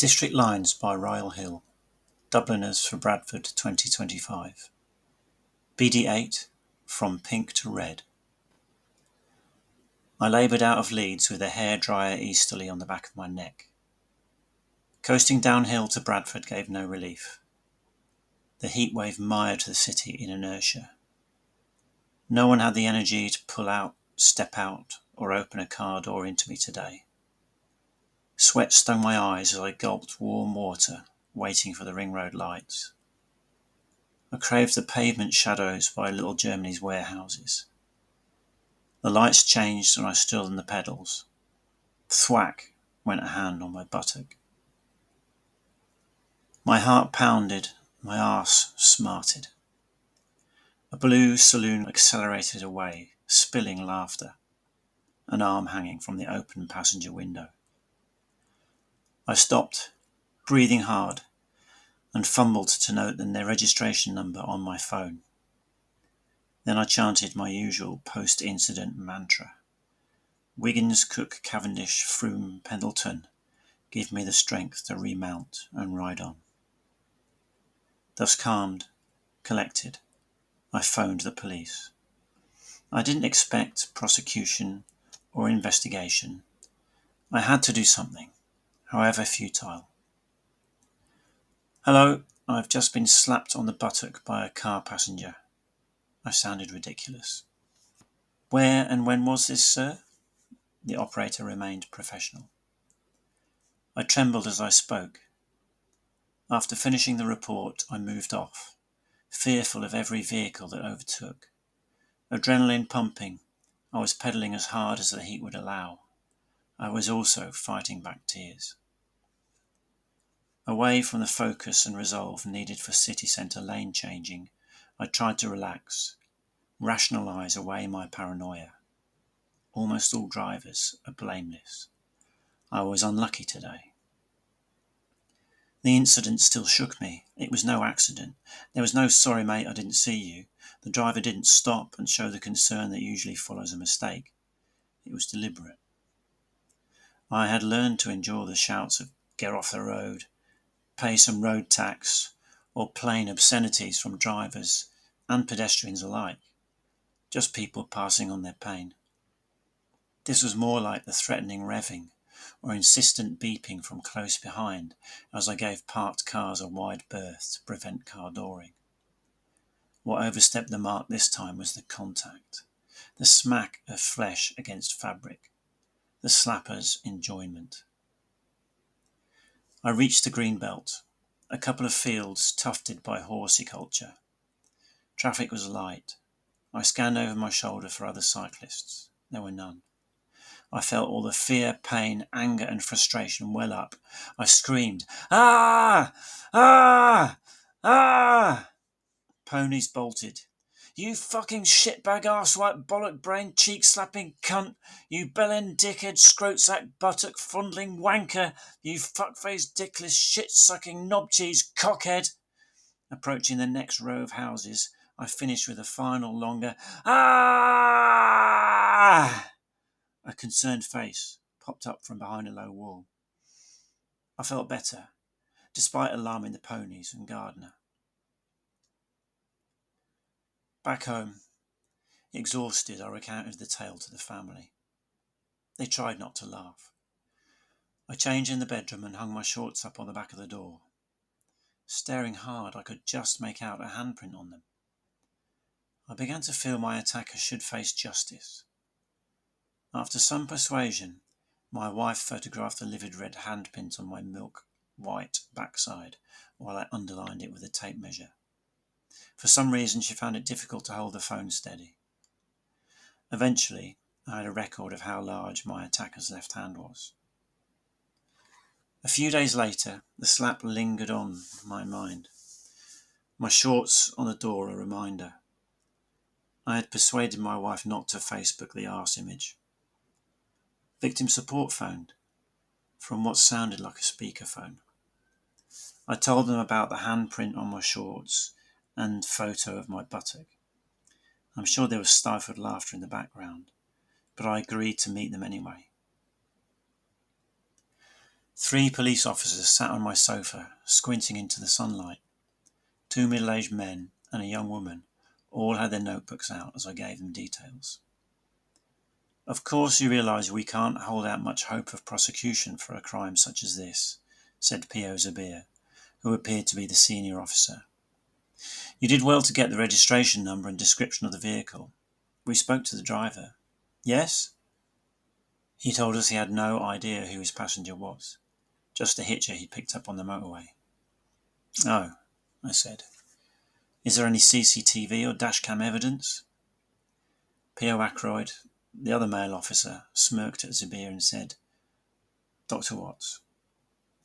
District Lines by Ryall Hill, Dubliners for Bradford 2025. BD8, From Pink to Red. I laboured out of Leeds with a hairdryer easterly on the back of my neck. Coasting downhill to Bradford gave no relief. The heatwave mired the city in inertia. No one had the energy to pull out, step out, or open a car door into me today. Sweat stung my eyes as I gulped warm water, waiting for the ring road lights. I craved the pavement shadows by little Germany's warehouses. The lights changed and I stood on the pedals. Thwack went a hand on my buttock. My heart pounded, my arse smarted. A blue saloon accelerated away, spilling laughter, an arm hanging from the open passenger window. I stopped, breathing hard, and fumbled to note the registration number on my phone. Then I chanted my usual post-incident mantra. Wiggins, Cook, Cavendish, Froome, Pendleton, give me the strength to remount and ride on. Thus calmed, collected, I phoned the police. I didn't expect prosecution or investigation. I had to do something, however futile. Hello, I've just been slapped on the buttock by a car passenger. I sounded ridiculous. Where and when was this, sir? The operator remained professional. I trembled as I spoke. After finishing the report, I moved off, fearful of every vehicle that overtook. Adrenaline pumping, I was pedalling as hard as the heat would allow. I was also fighting back tears. Away from the focus and resolve needed for city centre lane changing, I tried to relax, rationalise away my paranoia. Almost all drivers are blameless. I was unlucky today. The incident still shook me. It was no accident. There was no sorry mate, I didn't see you. The driver didn't stop and show the concern that usually follows a mistake. It was deliberate. I had learned to endure the shouts of get off the road, pay some road tax, or plain obscenities from drivers and pedestrians alike. Just people passing on their pain. This was more like the threatening revving or insistent beeping from close behind as I gave parked cars a wide berth to prevent car dooring. What overstepped the mark this time was the contact, the smack of flesh against fabric, the slapper's enjoyment. I reached the green belt, a couple of fields tufted by horticulture. Traffic was light. I scanned over my shoulder for other cyclists. There were none. I felt all the fear, pain, anger and frustration well up. I screamed, "Ah! Ah! Ah!" Ponies bolted. "You fucking shitbag arsewipe bollock brain cheek slapping cunt! You bell-end dickhead scrote-sack buttock fondling wanker! You fuck-faced dickless shit-sucking knob cheese cockhead!" Approaching the next row of houses, I finished with a final longer "Ah!" A concerned face popped up from behind a low wall. I felt better, despite alarming the ponies and gardener. Back home, exhausted, I recounted the tale to the family. They tried not to laugh. I changed in the bedroom and hung my shorts up on the back of the door. Staring hard, I could just make out a handprint on them. I began to feel my attacker should face justice. After some persuasion, my wife photographed the livid red handprint on my milk-white backside while I underlined it with a tape measure. For some reason, she found it difficult to hold the phone steady. Eventually, I had a record of how large my attacker's left hand was. A few days later, the slap lingered on my mind. My shorts on the door a reminder. I had persuaded my wife not to Facebook the arse image. Victim support phoned, from what sounded like a speakerphone. I told them about the handprint on my shorts and photo of my buttock. I'm sure there was stifled laughter in the background, but I agreed to meet them anyway. 3 police officers sat on my sofa, squinting into the sunlight. 2 middle-aged men and a young woman all had their notebooks out as I gave them details. "Of course you realise we can't hold out much hope of prosecution for a crime such as this," said P.O. Zabir, who appeared to be the senior officer. "You did well to get the registration number and description of the vehicle. We spoke to the driver." "Yes?" "He told us he had no idea who his passenger was. Just a hitcher he picked up on the motorway." "Oh," I said. "Is there any CCTV or dashcam evidence?" P.O. Ackroyd, the other male officer, smirked at Zabir and said, "Dr. Watts."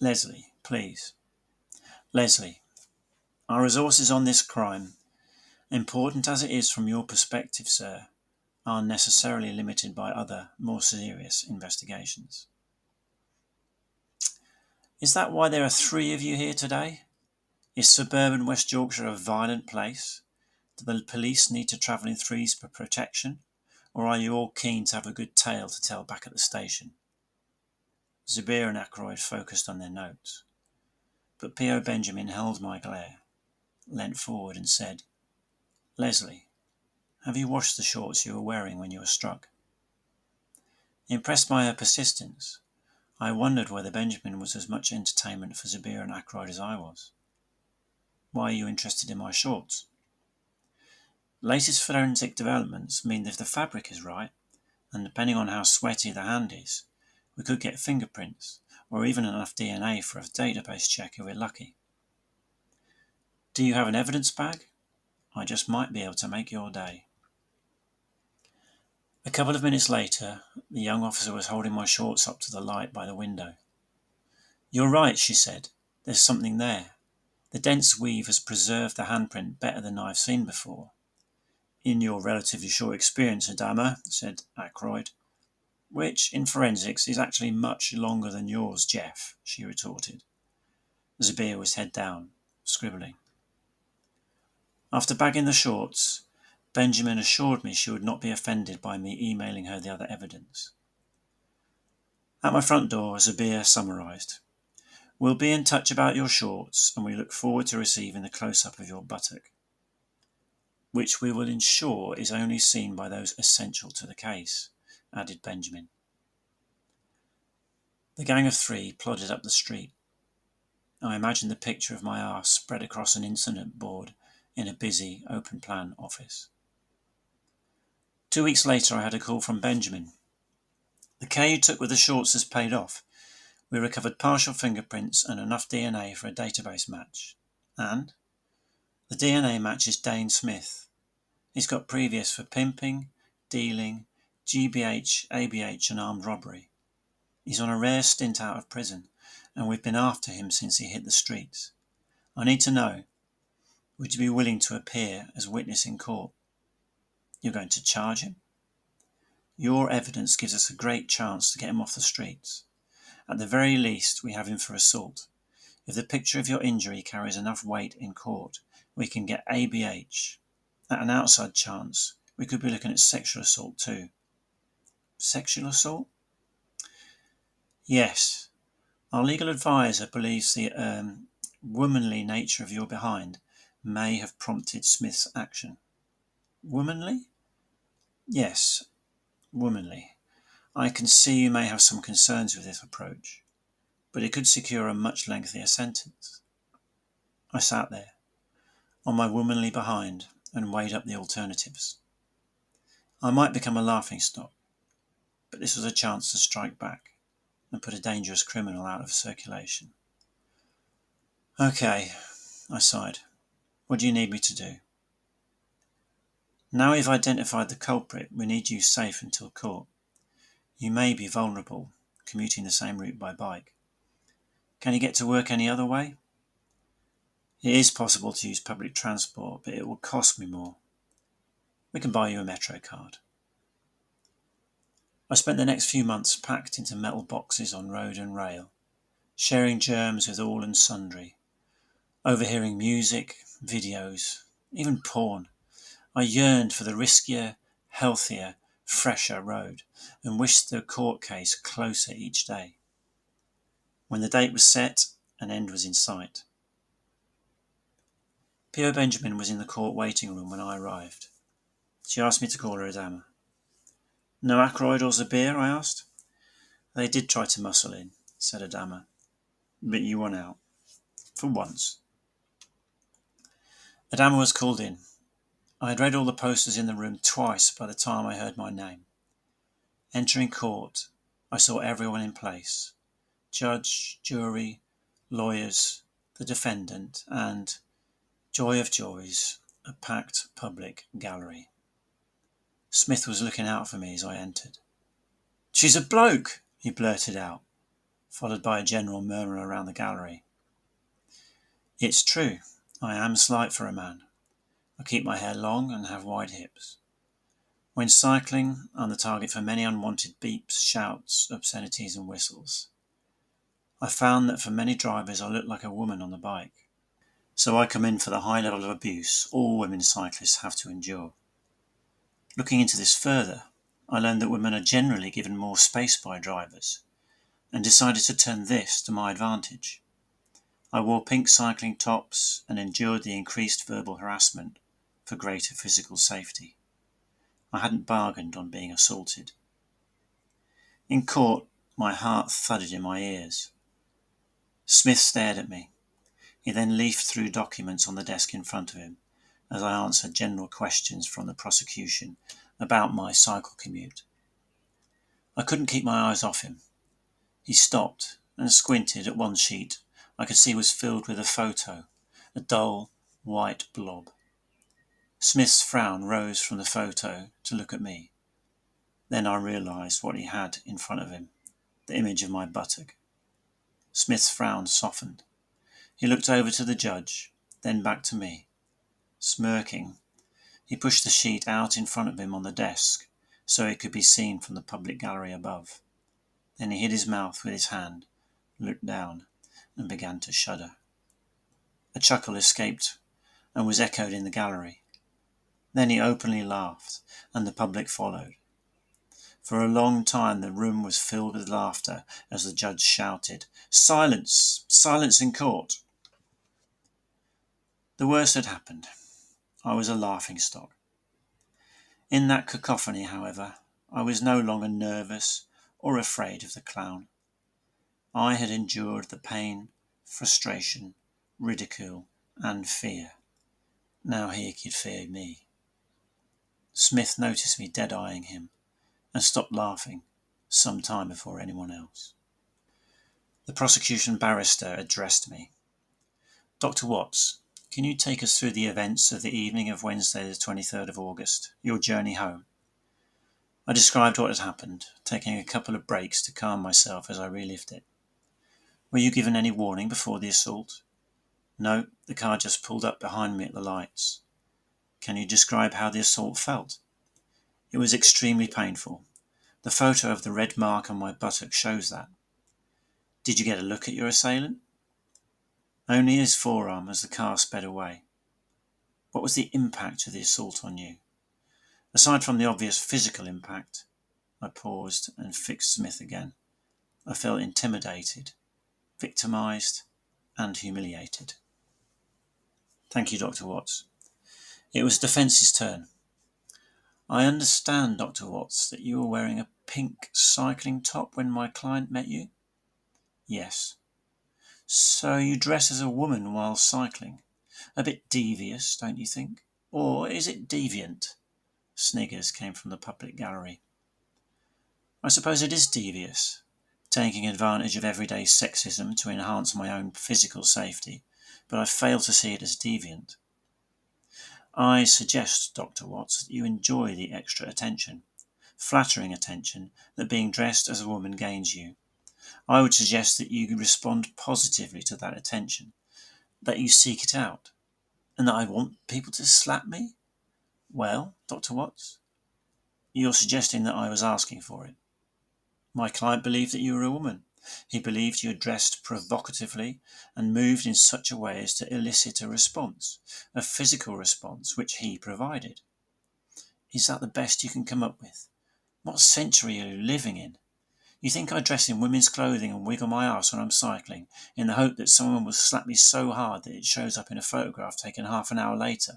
"Leslie, please." "Leslie, our resources on this crime, important as it is from your perspective, sir, are necessarily limited by other, more serious investigations." "Is that why there are 3 of you here today? Is suburban West Yorkshire a violent place? Do the police need to travel in threes for protection? Or are you all keen to have a good tale to tell back at the station?" Zabir and Ackroyd focused on their notes, but P.O. Benjamin held my glare, leant forward and said, "Leslie, have you washed the shorts you were wearing when you were struck?" Impressed by her persistence, I wondered whether Benjamin was as much entertainment for Zabir and Ackroyd as I was. "Why are you interested in my shorts?" "Latest forensic developments mean that if the fabric is right, and depending on how sweaty the hand is, we could get fingerprints, or even enough DNA for a database check if we're lucky." "Do you have an evidence bag? I just might be able to make your day." A couple of minutes later, the young officer was holding my shorts up to the light by the window. "You're right," she said. "There's something there. The dense weave has preserved the handprint better than I've seen before." "In your relatively short experience, Adama," said Ackroyd. "Which, in forensics, is actually much longer than yours, Jeff," she retorted. Zabir was head down, scribbling. After bagging the shorts, Benjamin assured me she would not be offended by me emailing her the other evidence. At my front door, Zabir summarised, "We'll be in touch about your shorts, and we look forward to receiving the close-up of your buttock, which we will ensure is only seen by those essential to the case," added Benjamin. The gang of 3 plodded up the street. I imagined the picture of my arse spread across an incident board in a busy, open-plan office. 2 weeks later, I had a call from Benjamin. "The care you took with the shorts has paid off. We recovered partial fingerprints and enough DNA for a database match. And the DNA matches Dane Smith. He's got previous for pimping, dealing, GBH, ABH and armed robbery. He's on a rare stint out of prison, and we've been after him since he hit the streets. I need to know, would you be willing to appear as witness in court?" "You're going to charge him?" "Your evidence gives us a great chance to get him off the streets. At the very least, we have him for assault. If the picture of your injury carries enough weight in court, we can get ABH. At an outside chance, we could be looking at sexual assault too." "Sexual assault?" "Yes. Our legal advisor believes the womanly nature of your behind may have prompted Smith's action." "Womanly?" "Yes, womanly. I can see you may have some concerns with this approach, but it could secure a much lengthier sentence." I sat there, on my womanly behind, and weighed up the alternatives. I might become a laughingstock, but this was a chance to strike back and put a dangerous criminal out of circulation. "Okay," I sighed. "What do you need me to do?" "Now we've identified the culprit, we need you safe until court. You may be vulnerable, commuting the same route by bike. Can you get to work any other way?" "It is possible to use public transport, but it will cost me more. We can buy you a Metro card." I spent the next few months packed into metal boxes on road and rail, sharing germs with all and sundry, overhearing music, videos, even porn. I yearned for the riskier, healthier, fresher road, and wished the court case closer each day. When the date was set, an end was in sight. P.O. Benjamin was in the court waiting room when I arrived. She asked me to call her a dama. "No Ackroyd or beer?" I asked. "They did try to muscle in," said Adama, "but you won out. For once." Adama was called in. I had read all the posters in the room twice by the time I heard my name. Entering court, I saw everyone in place. Judge, jury, lawyers, the defendant, and, joy of joys, a packed public gallery. Smith was looking out for me as I entered. "She's a bloke!" he blurted out, followed by a general murmur around the gallery. It's true, I am slight for a man. I keep my hair long and have wide hips. When cycling, I'm the target for many unwanted beeps, shouts, obscenities and whistles. I found that for many drivers I look like a woman on the bike. So I come in for the high level of abuse all women cyclists have to endure. Looking into this further, I learned that women are generally given more space by drivers, and decided to turn this to my advantage. I wore pink cycling tops and endured the increased verbal harassment for greater physical safety. I hadn't bargained on being assaulted. In court, my heart thudded in my ears. Smith stared at me. He then leafed through documents on the desk in front of him as I answered general questions from the prosecution about my cycle commute. I couldn't keep my eyes off him. He stopped and squinted at one sheet I could see was filled with a photo, a dull, white blob. Smith's frown rose from the photo to look at me. Then I realised what he had in front of him, the image of my buttock. Smith's frown softened. He looked over to the judge, then back to me. Smirking, he pushed the sheet out in front of him on the desk so it could be seen from the public gallery above. Then he hid his mouth with his hand, looked down, and began to shudder. A chuckle escaped and was echoed in the gallery. Then he openly laughed, and the public followed. For a long time the room was filled with laughter as the judge shouted, "Silence! Silence in court!" The worst had happened. I was a laughingstock. In that cacophony, however, I was no longer nervous or afraid of the clown. I had endured the pain, frustration, ridicule, and fear. Now he could fear me. Smith noticed me dead-eyeing him and stopped laughing some time before anyone else. The prosecution barrister addressed me. "Dr. Watts, can you take us through the events of the evening of Wednesday the 23rd of August, your journey home?" I described what had happened, taking a couple of breaks to calm myself as I relived it. "Were you given any warning before the assault?" "No, the car just pulled up behind me at the lights." "Can you describe how the assault felt?" "It was extremely painful. The photo of the red mark on my buttock shows that." "Did you get a look at your assailant?" "Only his forearm as the car sped away." "What was the impact of the assault on you?" "Aside from the obvious physical impact," I paused and fixed Smith again, "I felt intimidated, victimised, and humiliated." "Thank you, Dr. Watts." It was defence's turn. "I understand, Dr. Watts, that you were wearing a pink cycling top when my client met you?" "Yes." "So you dress as a woman while cycling. A bit devious, don't you think? Or is it deviant?" Sniggers came from the public gallery. "I suppose it is devious, taking advantage of everyday sexism to enhance my own physical safety, but I fail to see it as deviant." "I suggest, Dr. Watts, that you enjoy the extra attention, flattering attention, that being dressed as a woman gains you. I would suggest that you respond positively to that attention, that you seek it out." "And that I want people to slap me?" "Well, Dr. Watts, you're suggesting that I was asking for it." "My client believed that you were a woman. He believed you had dressed provocatively and moved in such a way as to elicit a response, a physical response, which he provided." "Is that the best you can come up with? What century are you living in? You think I dress in women's clothing and wiggle my arse when I'm cycling, in the hope that someone will slap me so hard that it shows up in a photograph taken half an hour later?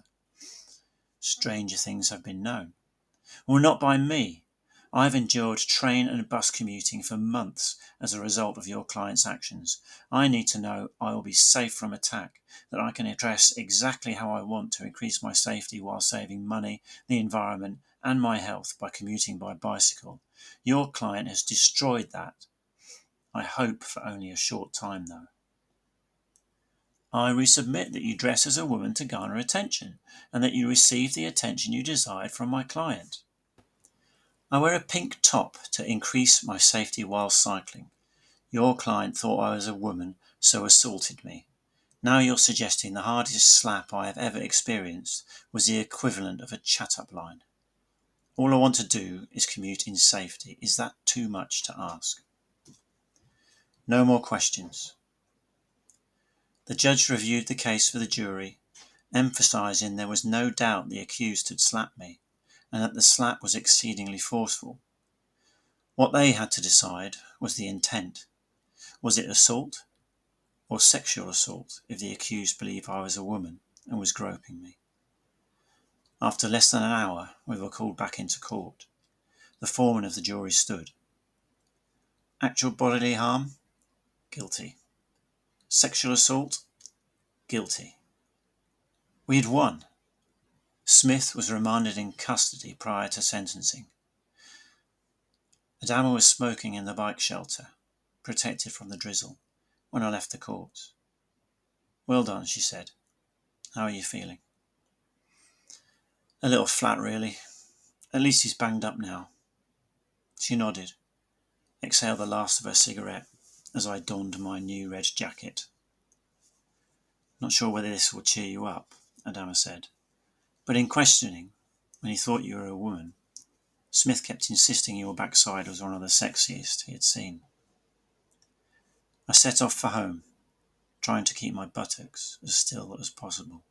Stranger things have been known. Well, not by me. I've endured train and bus commuting for months as a result of your client's actions. I need to know I will be safe from attack, that I can dress exactly how I want to increase my safety while saving money, the environment, and my health by commuting by bicycle. Your client has destroyed that. I hope for only a short time, though. I resubmit that you dress as a woman to garner attention, and that you receive the attention you desired from my client. I wear a pink top to increase my safety while cycling. Your client thought I was a woman, so assaulted me. Now you're suggesting the hardest slap I have ever experienced was the equivalent of a chat-up line. All I want to do is commute in safety. Is that too much to ask? No more questions. The judge reviewed the case for the jury, emphasising there was no doubt the accused had slapped me, and that the slap was exceedingly forceful. What they had to decide was the intent. Was it assault or sexual assault if the accused believed I was a woman and was groping me? After less than an hour, we were called back into court. The foreman of the jury stood. Actual bodily harm? Guilty. Sexual assault? Guilty. We had won. Smith was remanded in custody prior to sentencing. Adama was smoking in the bike shelter, protected from the drizzle, when I left the court. Well done, she said. How are you feeling? A little flat, really. At least he's banged up now. She nodded, exhaled the last of her cigarette as I donned my new red jacket. Not sure whether this will cheer you up, Adama said, but in questioning, when he thought you were a woman, Smith kept insisting your backside was one of the sexiest he had seen. I set off for home, trying to keep my buttocks as still as possible.